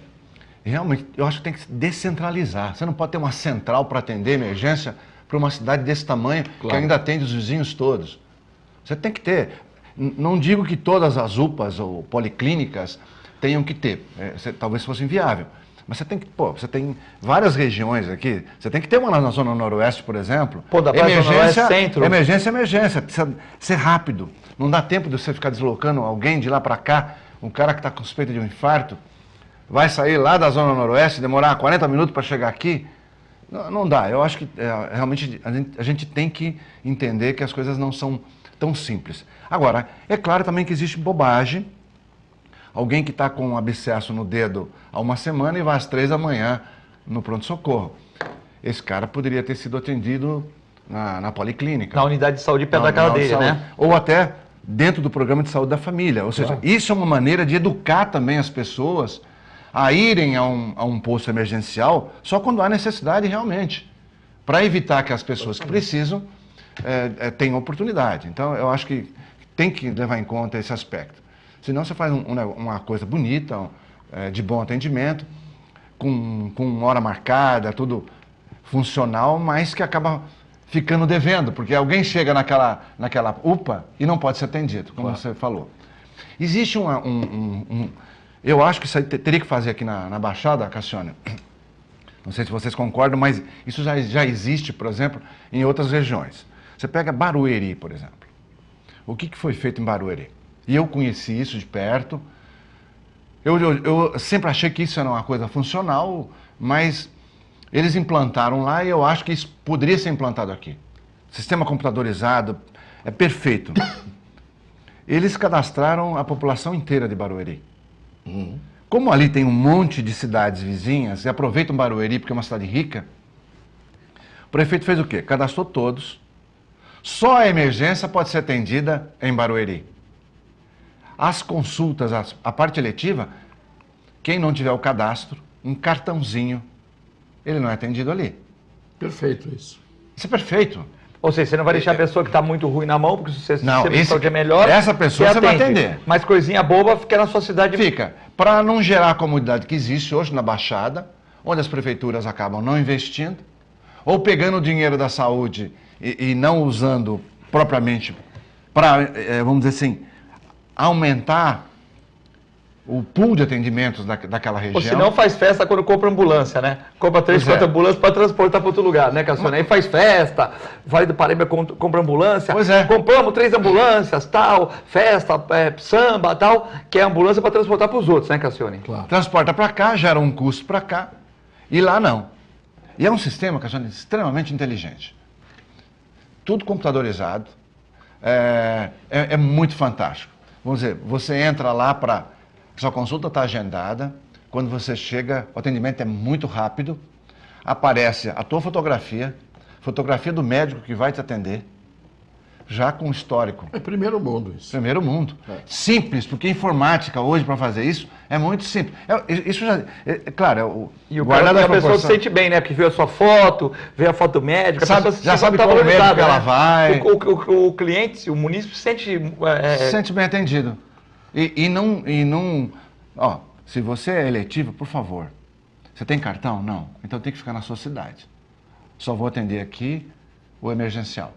Realmente, eu acho que tem que descentralizar. Você não pode ter uma central para atender emergência para uma cidade desse tamanho, claro, que ainda atende os vizinhos todos. Você tem que ter. Não digo que todas as UPAs ou policlínicas tenham que ter. Talvez fosse inviável. Mas você tem que, você tem várias regiões aqui. Você tem que ter uma na Zona Noroeste, por exemplo. Emergência, centro. Emergência, precisa ser rápido. Não dá tempo de você ficar deslocando alguém de lá para cá. Um cara que está com suspeita de um infarto vai sair lá da Zona Noroeste, demorar 40 minutos para chegar aqui. Não dá. Eu acho que realmente a gente tem que entender que as coisas não são tão simples. Agora, é claro também que existe bobagem. Alguém que está com um abscesso no dedo há uma semana e vai às 3 da manhã no pronto-socorro. Esse cara poderia ter sido atendido na policlínica. Na unidade de saúde perto da casa dele, né? Ou até dentro do programa de saúde da família. Ou seja, isso é uma maneira de educar também as pessoas a irem a um posto emergencial só quando há necessidade realmente, para evitar que as pessoas que precisam tenham oportunidade. Então, eu acho que tem que levar em conta esse aspecto. Senão você faz uma coisa bonita, de bom atendimento, com hora marcada, tudo funcional, mas que acaba ficando devendo, porque alguém chega naquela UPA e não pode ser atendido, como você falou. Existe eu acho que isso aí teria que fazer aqui na Baixada, Cassione. Não sei se vocês concordam, mas isso já existe, por exemplo, em outras regiões. Você pega Barueri, por exemplo. O que foi feito em Barueri? E eu conheci isso de perto. Eu sempre achei que isso era uma coisa funcional, mas eles implantaram lá e eu acho que isso poderia ser implantado aqui. Sistema computadorizado, é perfeito. Eles cadastraram a população inteira de Barueri. Como ali tem um monte de cidades vizinhas, e aproveitam Barueri porque é uma cidade rica, o prefeito fez o quê? Cadastrou todos. Só a emergência pode ser atendida em Barueri. As consultas, a parte eletiva, quem não tiver o cadastro, um cartãozinho, ele não é atendido ali. Perfeito isso. Isso é perfeito. Ou seja, você não vai deixar a pessoa que está muito ruim na mão, porque se você saúde é melhor, essa pessoa você vai atender. Mas coisinha boba fica na sua cidade. Fica. Para não gerar a comodidade que existe hoje na Baixada, onde as prefeituras acabam não investindo, ou pegando o dinheiro da saúde e não usando propriamente para, vamos dizer assim, aumentar o pool de atendimentos daquela região. Ou se não faz festa quando compra ambulância, né? Compra 3, 4 ambulâncias para transportar para outro lugar, né, Cassione? Aí faz festa, Vale do Paraíba compra ambulância. Pois é. Compramos 3 ambulâncias, tal, festa, samba, tal, que é ambulância para transportar para os outros, né, Cassione? Claro. Transporta para cá, gera um custo para cá, e lá não. E é um sistema, Cassione, extremamente inteligente. Tudo computadorizado, é muito fantástico. Vamos dizer, você entra lá para... Sua consulta está agendada, quando você chega, o atendimento é muito rápido, aparece a tua fotografia do médico que vai te atender, já com histórico. É primeiro mundo isso. Primeiro mundo. Simples, porque a informática hoje para fazer isso é muito simples. Isso já, claro, e o cara a pessoa se sente bem, né? Porque vê a sua foto, vê a foto do médico, já sabe qual médico que ela vai. O cliente, o munícipe se sente bem atendido. E não... Ó, se você é eletivo, por favor, você tem cartão? Não. Então tem que ficar na sua cidade. Só vou atender aqui o emergencial.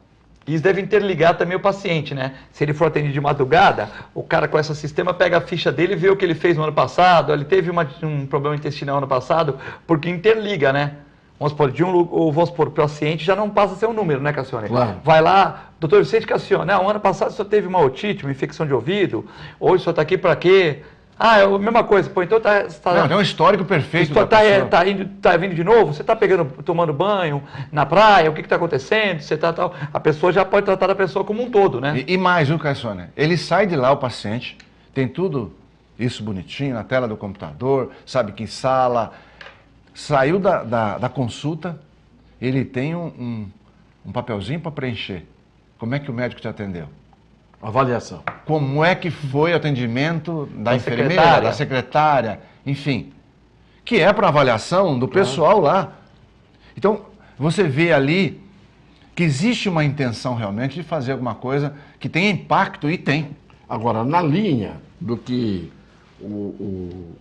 E isso deve interligar também o paciente, né? Se ele for atendido de madrugada, o cara com esse sistema pega a ficha dele e vê o que ele fez no ano passado, ele teve um problema intestinal no ano passado, porque interliga, né? Vamos supor, vamos supor, o paciente já não passa a ser um número, né, Cassione? Claro. Vai lá, doutor Vicente Cassione, o ano passado o senhor teve uma otite, uma infecção de ouvido, hoje o senhor está aqui para quê? É a mesma coisa, pô, então Não, tem um histórico perfeito da pessoa. Tá vindo de novo? Você está tomando banho na praia? O que está acontecendo? Você tá tal? A pessoa já pode tratar a pessoa como um todo, né? E mais, viu, Cassione? Ele sai de lá, o paciente, tem tudo isso bonitinho na tela do computador, sabe que sala. Saiu da consulta, ele tem um papelzinho para preencher. Como é que o médico te atendeu? Avaliação. Como é que foi o atendimento da enfermeira, da secretária, enfim. Que é para avaliação do pessoal lá. Então, você vê ali que existe uma intenção realmente de fazer alguma coisa que tenha impacto, e tem. Agora, na linha do que o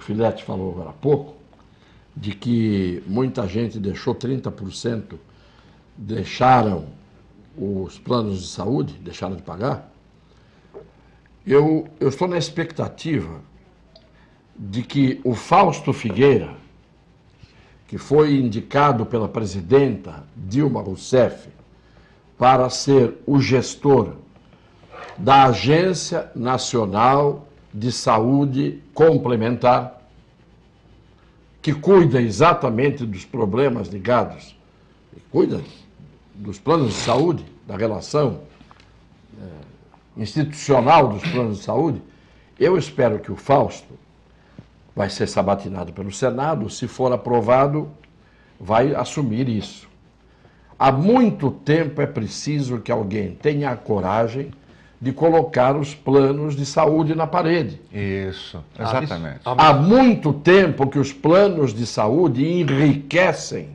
Filete falou agora há pouco, de que muita gente deixou 30%, deixaram os planos de saúde, deixaram de pagar, eu estou na expectativa de que o Fausto Figueira, que foi indicado pela presidenta Dilma Rousseff para ser o gestor da Agência Nacional de Saúde Complementar, que cuida exatamente dos problemas ligados, cuida dos planos de saúde, da relação institucional dos planos de saúde, eu espero que o Fausto vai ser sabatinado pelo Senado, se for aprovado, vai assumir isso. Há muito tempo é preciso que alguém tenha a coragem de colocar os planos de saúde na parede. Isso, exatamente. Há muito tempo que os planos de saúde enriquecem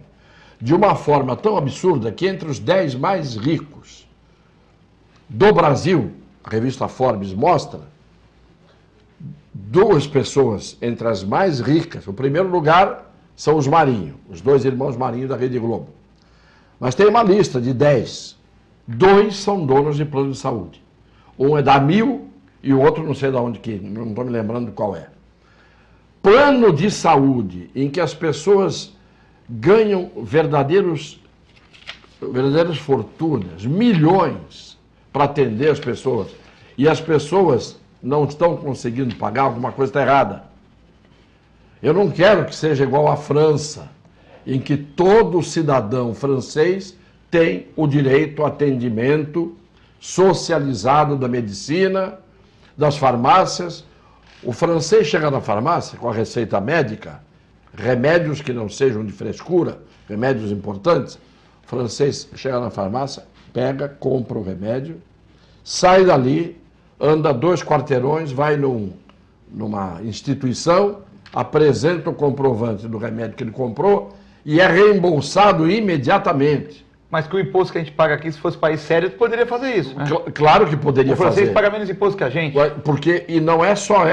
de uma forma tão absurda que entre os 10 mais ricos do Brasil, a revista Forbes mostra, 2 pessoas entre as mais ricas. O primeiro lugar são os Marinho, os 2 irmãos Marinho da Rede Globo. Mas tem uma lista de 10. 2 são donos de plano de saúde. Um é da Mil e o outro não sei de onde, não estou me lembrando qual é. Plano de saúde em que as pessoas ganham verdadeiras fortunas, milhões, para atender as pessoas, e as pessoas não estão conseguindo pagar, alguma coisa está errada. Eu não quero que seja igual à França, em que todo cidadão francês tem o direito ao atendimento socializado da medicina, das farmácias. O francês chega na farmácia com a receita médica, remédios que não sejam de frescura, remédios importantes. O francês chega na farmácia, pega, compra o remédio, sai dali, anda 2 quarteirões, vai numa instituição, apresenta o comprovante do remédio que ele comprou e é reembolsado imediatamente. Mas que o imposto que a gente paga aqui, se fosse país sério, poderia fazer isso, né? Claro que poderia fazer. O francês paga menos imposto que a gente. Porque, e não é só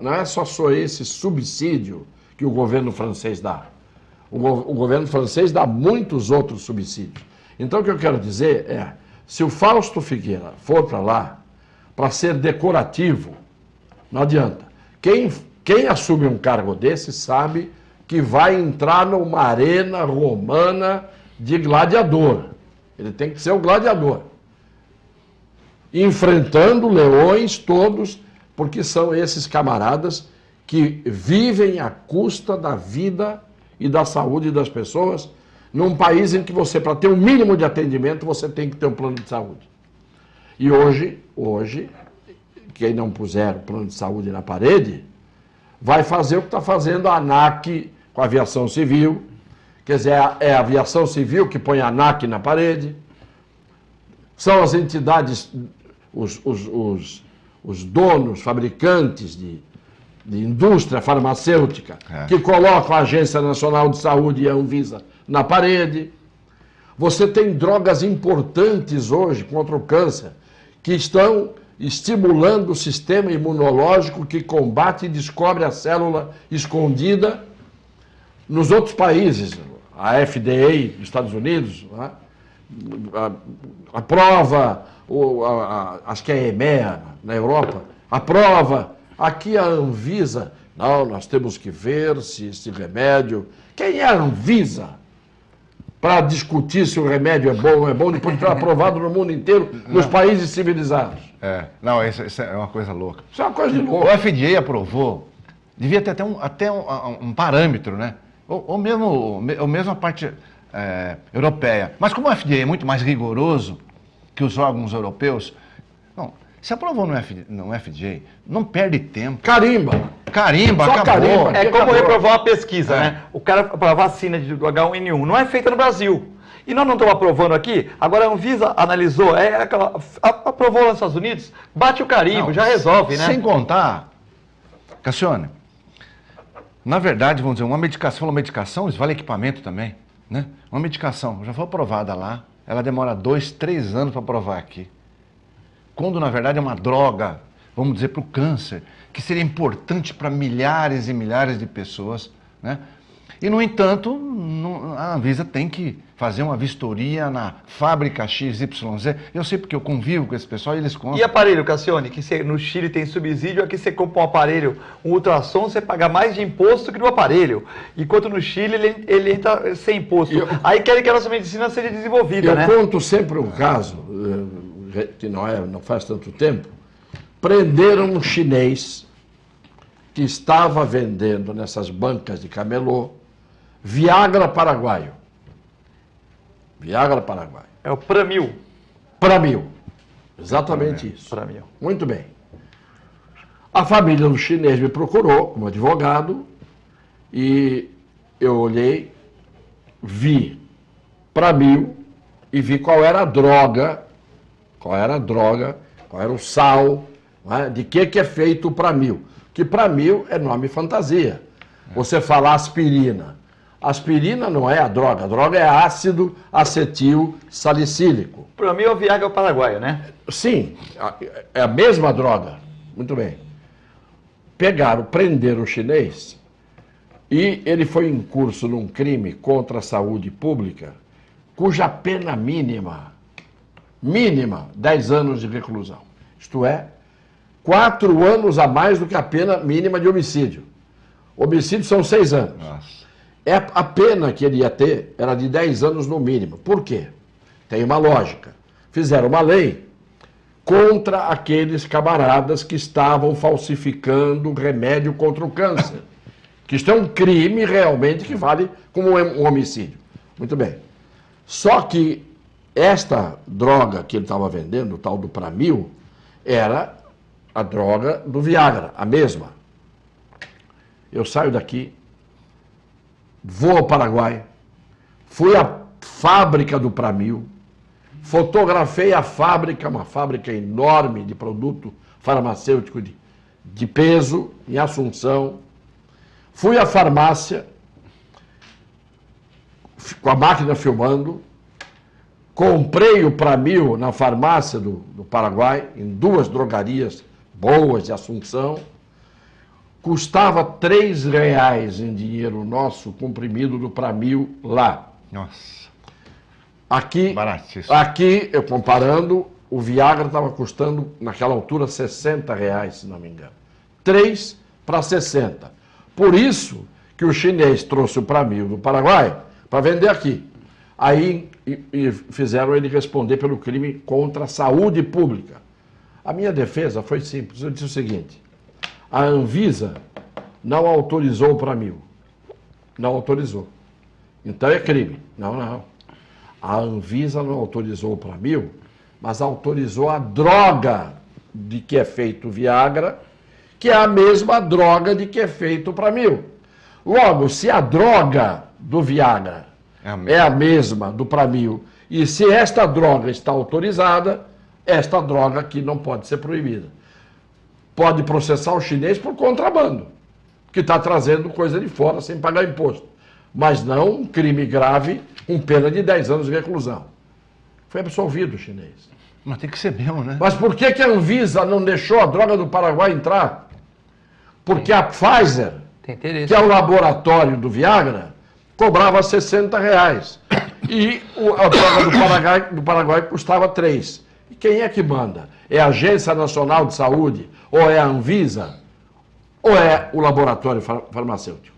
não é só esse subsídio que o governo francês dá. O governo francês dá muitos outros subsídios. Então, o que eu quero dizer é, se o Fausto Figueira for para lá, para ser decorativo, não adianta. Quem assume um cargo desse sabe que vai entrar numa arena romana de gladiador. Ele tem que ser o gladiador. Enfrentando leões todos, porque são esses camaradas que vivem à custa da vida e da saúde das pessoas, num país em que você, para ter um mínimo de atendimento, você tem que ter um plano de saúde. E hoje, quem não puser o plano de saúde na parede, vai fazer o que está fazendo a ANAC com a aviação civil. Quer dizer, é a aviação civil que põe a ANAC na parede. São as entidades, os donos, fabricantes de indústria farmacêutica, que colocam a Agência Nacional de Saúde e a Anvisa na parede. Você tem drogas importantes hoje contra o câncer, que estão estimulando o sistema imunológico que combate e descobre a célula escondida. Nos outros países, a FDA dos Estados Unidos, né, aprova, acho que é a EMEA na Europa, aprova. Aqui a Anvisa, não, nós temos que ver se esse remédio... Quem é a Anvisa para discutir se o remédio é bom ou não é bom, depois de estar aprovado no mundo inteiro, nos países civilizados? Não, isso é uma coisa louca. Isso é uma coisa de louco. O FDA aprovou, devia ter até um parâmetro, né? Ou mesmo a parte europeia. Mas como o FDA é muito mais rigoroso que os órgãos europeus, não, se aprovou no FDA, não perde tempo. Carimba, só acabou. carimba. É como reprovar uma pesquisa, né? O cara para a vacina do H1N1 não é feita no Brasil. E nós não estamos aprovando aqui, agora a Anvisa analisou, aprovou lá nos Estados Unidos, bate o carimbo, já resolve, né? Sem contar, Cassione, na verdade, vamos dizer, uma medicação, falou medicação, isso vale equipamento também, né? Uma medicação já foi aprovada lá, ela demora 2, 3 anos para aprovar aqui. Quando, na verdade, é uma droga, vamos dizer, para o câncer, que seria importante para milhares e milhares de pessoas, né? E, no entanto, a Anvisa tem que fazer uma vistoria na fábrica XYZ. Eu sei porque eu convivo com esse pessoal e eles contam. E aparelho, Cassione, que no Chile tem subsídio, aqui você compra um aparelho, um ultrassom, você paga mais de imposto que no aparelho. Enquanto no Chile ele entra sem imposto. Aí querem que a nossa medicina seja desenvolvida, né? Eu conto sempre um caso, que não faz tanto tempo. Prenderam um chinês que estava vendendo nessas bancas de camelô Viagra paraguaio. Viagra paraguaio. É o Pramil. Pramil. Exatamente isso. Pramil. Muito bem. A família do chinês me procurou como advogado e eu olhei, vi Pramil e vi qual era a droga, qual era o sal, né, de que é feito o Pramil. Que Pramil é nome fantasia. Você fala aspirina. Aspirina não é a droga é ácido acetil salicílico. Pramil é o Viagra paraguaio, né? Sim, é a mesma droga. Muito bem. Prenderam o chinês e ele foi em curso num crime contra a saúde pública, cuja pena mínima, 10 anos de reclusão. Isto é, 4 anos a mais do que a pena mínima de homicídio. Homicídio são 6 anos. Nossa. A pena que ele ia ter era de 10 anos no mínimo. Por quê? Tem uma lógica. Fizeram uma lei contra aqueles camaradas que estavam falsificando remédio contra o câncer. Que isto é um crime realmente que vale como um homicídio. Muito bem. Só que esta droga que ele estava vendendo, o tal do Pramil, era a droga do Viagra, a mesma. Eu saio daqui, vou ao Paraguai, fui à fábrica do Pramil, fotografei a fábrica, uma fábrica enorme de produto farmacêutico de peso, em Assunção. Fui à farmácia, com a máquina filmando, comprei o Pramil na farmácia do Paraguai, em 2 drogarias boas de Assunção. Custava R$3 em dinheiro nosso, comprimido do Pramil lá. Nossa. Aqui, baratíssimo. Aqui, eu comparando, o Viagra estava custando, naquela altura, R$60, se não me engano. 3 para 60. Por isso que o chinês trouxe o Pramil do Paraguai para vender aqui. Aí e fizeram ele responder pelo crime contra a saúde pública. A minha defesa foi simples. Eu disse o seguinte: a Anvisa não autorizou o Pramil. Não autorizou. Então é crime. Não. A Anvisa não autorizou o Pramil, mas autorizou a droga de que é feito o Viagra, que é a mesma droga de que é feito o Pramil. Logo, se a droga do Viagra é a mesma do Pramil, e se esta droga está autorizada, esta droga aqui não pode ser proibida. Pode processar o chinês por contrabando, que está trazendo coisa de fora sem pagar imposto. Mas não um crime grave, com pena de 10 anos de reclusão. Foi absolvido o chinês. Mas tem que ser mesmo, né? Mas por que a Anvisa não deixou a droga do Paraguai entrar? Porque a Pfizer, que é o laboratório do Viagra, cobrava R$60. E a droga do Paraguai custava 3. E quem é que manda? É a Agência Nacional de Saúde? Ou é a Anvisa? Ou é o laboratório farmacêutico?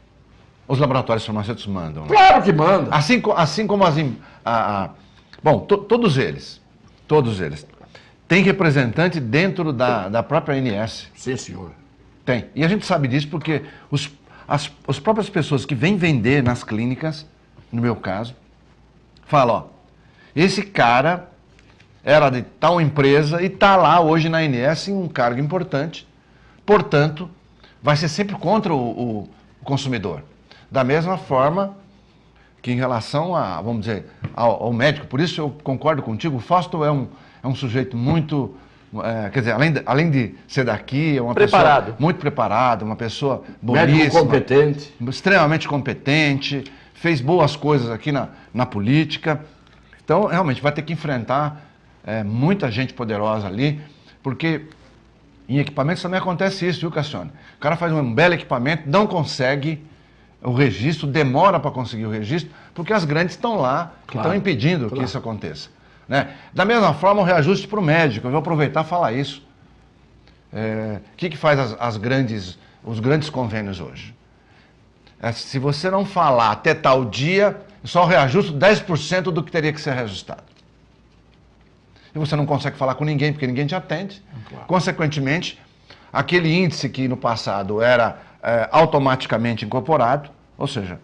Os laboratórios farmacêuticos mandam. Né? Claro que manda. Assim como bom, todos eles. Tem representante dentro da própria ANS. Sim, senhor. Tem. E a gente sabe disso porque as próprias pessoas que vêm vender nas clínicas, no meu caso, falam, ó, esse cara era de tal empresa e está lá hoje na ANS em um cargo importante, portanto, vai ser sempre contra o consumidor. Da mesma forma que em relação vamos dizer, ao médico, por isso eu concordo contigo, o Fausto é um sujeito muito, quer dizer, além de ser daqui, é uma pessoa muito preparada, uma pessoa belíssima, médico competente, extremamente competente, fez boas coisas aqui na política. Então, realmente, vai ter que enfrentar muita gente poderosa ali, porque em equipamentos também acontece isso, viu, Cassione? O cara faz um belo equipamento, não consegue o registro, demora para conseguir o registro, porque as grandes estão lá, estão impedindo que isso aconteça. Né? Da mesma forma, o reajuste para o médico, eu vou aproveitar e falar isso. O que faz os grandes convênios hoje? Se você não falar até tal dia, só reajusta 10% do que teria que ser reajustado. E você não consegue falar com ninguém, porque ninguém te atende. Claro. Consequentemente, aquele índice que no passado era automaticamente incorporado, ou seja,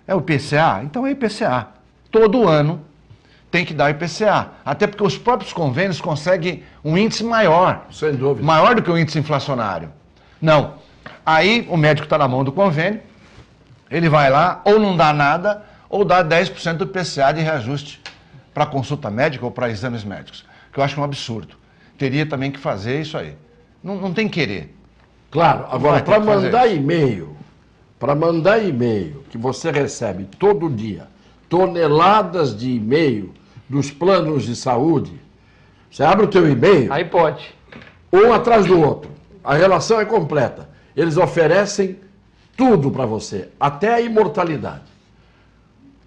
é o IPCA, então é IPCA. Todo ano tem que dar o IPCA. Até porque os próprios convênios conseguem um índice maior. Sem dúvida. Maior do que o índice inflacionário. Não. Aí o médico está na mão do convênio, ele vai lá, ou não dá nada, ou dá 10% do IPCA de reajuste para consulta médica ou para exames médicos. Que eu acho um absurdo. Teria também que fazer isso aí. Não tem querer. Claro, agora para mandar e-mail, que você recebe todo dia, toneladas de e-mail dos planos de saúde, você abre o teu e-mail... Aí pode. Um atrás do outro. A relação é completa. Eles oferecem tudo para você, até a imortalidade.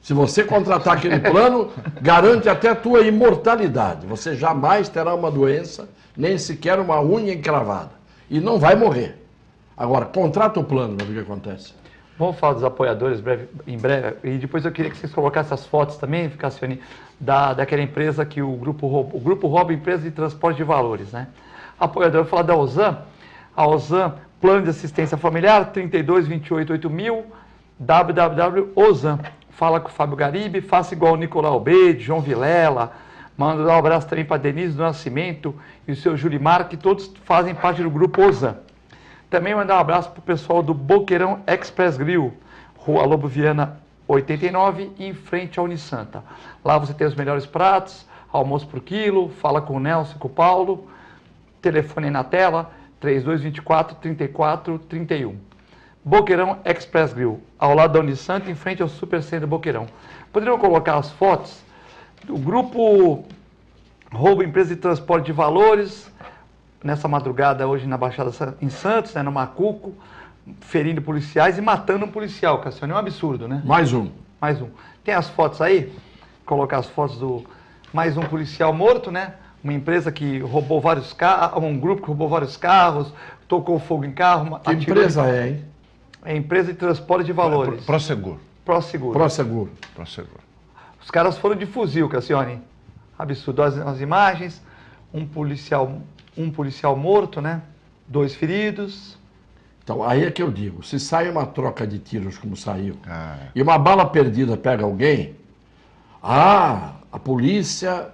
Se você contratar aquele plano, garante até a tua imortalidade. Você jamais terá uma doença, nem sequer uma unha encravada. E não vai morrer. Agora, contrata o plano, para ver o que acontece. Vamos falar dos apoiadores em breve. E depois eu queria que vocês colocassem as fotos também, Cassione, daquela empresa que o grupo rouba, empresa de transporte de valores, né? Apoiador, eu vou falar da Ozan. A Ozan, plano de assistência familiar, 32 28 8000, www.ozan. Fala com o Fábio Garibe, faça igual o Nicolau Beide, João Vilela, manda um abraço também para Denise do Nascimento e o seu Julimar, que todos fazem parte do grupo Ozan. Também mandar um abraço para o pessoal do Boqueirão Express Grill, Rua Lobo Viana 89, em frente à Unisanta. Lá você tem os melhores pratos, almoço por quilo, fala com o Nelson e com o Paulo, telefone aí na tela, 3224-3431. Boqueirão Express Grill, ao lado da Unisanta, em frente ao Supercentro Boqueirão. Poderiam colocar as fotos do grupo Roubo Empresa de Transporte de Valores, nessa madrugada hoje na Baixada em Santos, né, no Macuco, ferindo policiais e matando um policial, Cassione, é um absurdo, né? Mais um. Tem as fotos aí? Colocar as fotos do mais um policial morto, né? Uma empresa que roubou vários carros, um grupo que roubou vários carros, tocou fogo em carro. Que empresa é, hein? É empresa de transporte de valores. Prosegur. Os caras foram de fuzil, Cassione. Absurdo. As imagens, um policial morto, né? 2 feridos. Então, aí é que eu digo, se sai uma troca de tiros como saiu, e uma bala perdida pega alguém, a polícia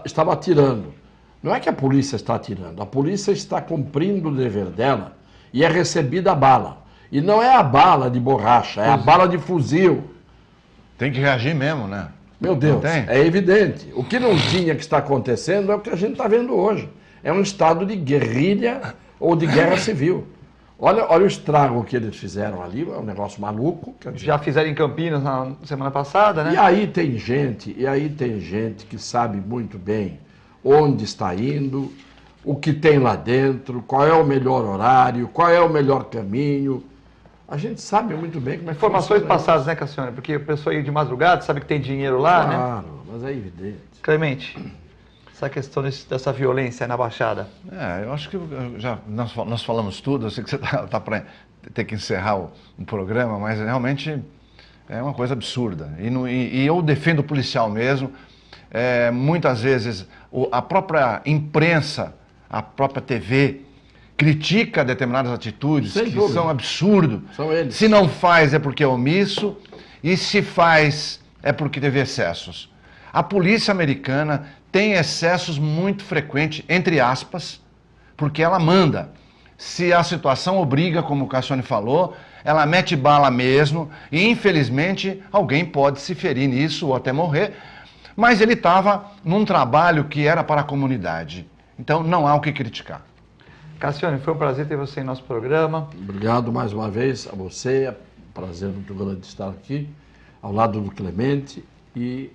estava atirando. Não é que a polícia está atirando, a polícia está cumprindo o dever dela e é recebida a bala. E não é a bala de borracha, é a bala de fuzil. Tem que reagir mesmo, né? Meu Deus, é evidente. O que não tinha que está acontecendo é o que a gente está vendo hoje. É um estado de guerrilha ou de guerra civil. Olha o estrago que eles fizeram ali, é um negócio maluco. Já fizeram em Campinas na semana passada, né? E aí tem gente que sabe muito bem onde está indo, o que tem lá dentro, qual é o melhor horário, qual é o melhor caminho. A gente sabe muito bem como é que Informações funciona passadas, né, Cassione? Porque a pessoa aí de madrugada sabe que tem dinheiro lá, né? Claro, mas é evidente. Clemente, essa questão dessa violência na Baixada. Eu acho que nós falamos tudo, eu sei que você tá para ter que encerrar o programa, mas realmente é uma coisa absurda. E eu defendo o policial mesmo. Muitas vezes a própria imprensa, a própria TV, critica determinadas atitudes que são absurdas. São eles. Se não faz é porque é omisso, e se faz é porque teve excessos. A polícia americana tem excessos muito frequentes, entre aspas, porque ela manda. Se a situação obriga, como o Cassione falou, ela mete bala mesmo, e infelizmente alguém pode se ferir nisso ou até morrer, mas ele estava num trabalho que era para a comunidade. Então não há o que criticar. Cassione, foi um prazer ter você em nosso programa. Obrigado mais uma vez a você, é um prazer muito grande estar aqui, ao lado do Clemente e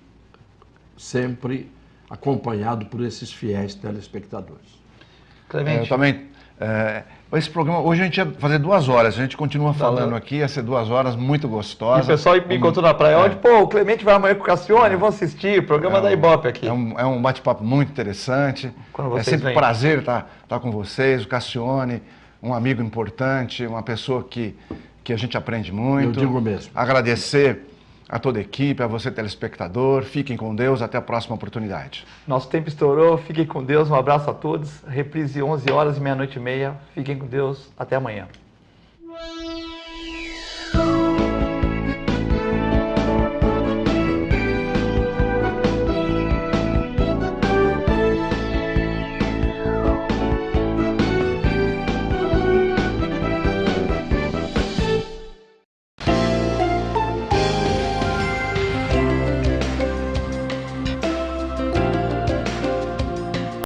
sempre acompanhado por esses fiéis telespectadores. Clemente. Eu também. Esse programa, hoje a gente ia fazer 2 horas, a gente continua falando aqui, ia ser 2 horas muito gostosas. E o pessoal me encontrou na praia hoje, o Clemente vai amanhã com o Cassione, vão assistir, o programa da Ibope aqui. É um bate-papo muito interessante, é sempre um prazer estar com vocês, o Cassione, um amigo importante, uma pessoa que a gente aprende muito. Eu digo mesmo. Agradecer a toda a equipe, a você telespectador, fiquem com Deus, até a próxima oportunidade. Nosso tempo estourou, fiquem com Deus, um abraço a todos, reprise 11 horas e meia-noite e meia, fiquem com Deus, até amanhã.